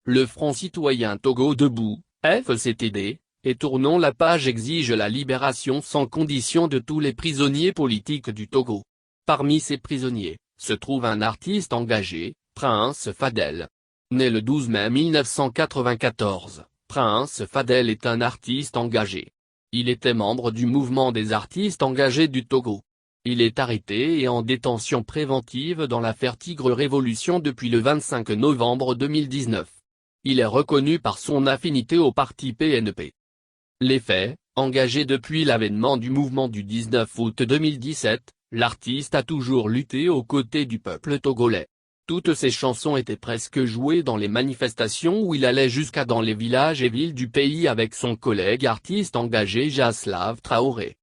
Le Front citoyen Togo debout, FCTD, et Tournons la page exige la libération sans condition de tous les prisonniers politiques du Togo. Parmi ces prisonniers, se trouve un artiste engagé, Prince Fadel. Né le 12 mai 1994, Prince Fadel est un artiste engagé. Il était membre du mouvement des artistes engagés du Togo. Il est arrêté et en détention préventive dans l'affaire Tigre Révolution depuis le 25 novembre 2019. Il est reconnu par son affinité au parti PNP. Les faits: engagé depuis l'avènement du mouvement du 19 août 2017, l'artiste a toujours lutté aux côtés du peuple togolais. Toutes ses chansons étaient presque jouées dans les manifestations où il allait jusqu'à dans les villages et villes du pays avec son collègue artiste engagé Jaslav Traoré.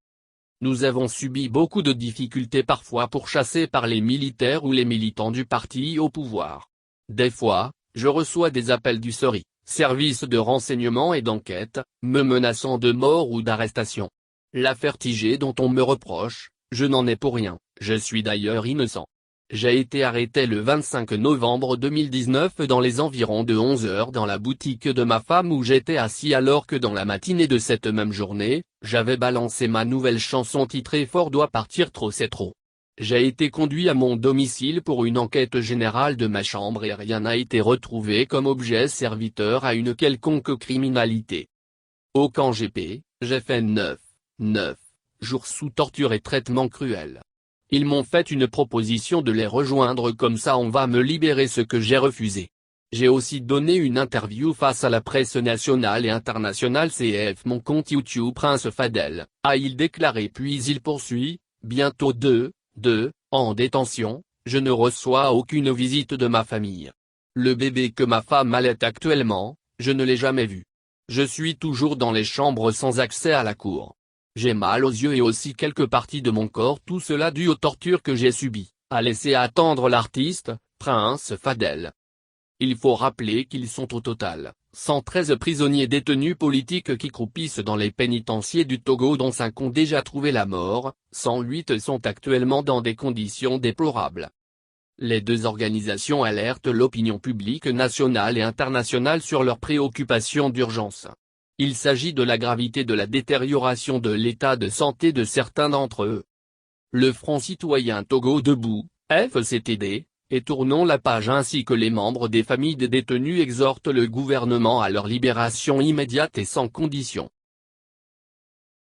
Nous avons subi beaucoup de difficultés parfois pourchassés par les militaires ou les militants du parti au pouvoir. Des fois, je reçois des appels du SORI, service de renseignement et d'enquête, me menaçant de mort ou d'arrestation. L'affaire Tigé dont on me reproche, je n'en ai pour rien, je suis d'ailleurs innocent. J'ai été arrêté le 25 novembre 2019 dans les environs de 11 h dans la boutique de ma femme où j'étais assis alors que dans la matinée de cette même journée, j'avais balancé ma nouvelle chanson titrée Fort doit partir trop c'est trop. J'ai été conduit à mon domicile pour une enquête générale de ma chambre et rien n'a été retrouvé comme objet serviteur à une quelconque criminalité. Au camp GP, j'ai fait 9 jours sous torture et traitement cruel. Ils m'ont fait une proposition de les rejoindre comme ça on va me libérer, ce que j'ai refusé. J'ai aussi donné une interview face à la presse nationale et internationale CF mon compte YouTube Prince Fadel, a-il déclaré, puis il poursuit, bientôt 2 ans en détention, je ne reçois aucune visite de ma famille. Le bébé que ma femme allait actuellement, je ne l'ai jamais vu. Je suis toujours dans les chambres sans accès à la cour. J'ai mal aux yeux et aussi quelques parties de mon corps, tout cela dû aux tortures que j'ai subies, a laissé attendre l'artiste, Prince Fadel. Il faut rappeler qu'ils sont au total 113 prisonniers détenus politiques qui croupissent dans les pénitenciers du Togo dont 5 ont déjà trouvé la mort, 108 sont actuellement dans des conditions déplorables. Les deux organisations alertent l'opinion publique nationale et internationale sur leurs préoccupations d'urgence. Il s'agit de la gravité de la détérioration de l'état de santé de certains d'entre eux. Le Front citoyen Togo debout, FCTD, et Tournons la page ainsi que les membres des familles des détenus exhortent le gouvernement à leur libération immédiate et sans condition.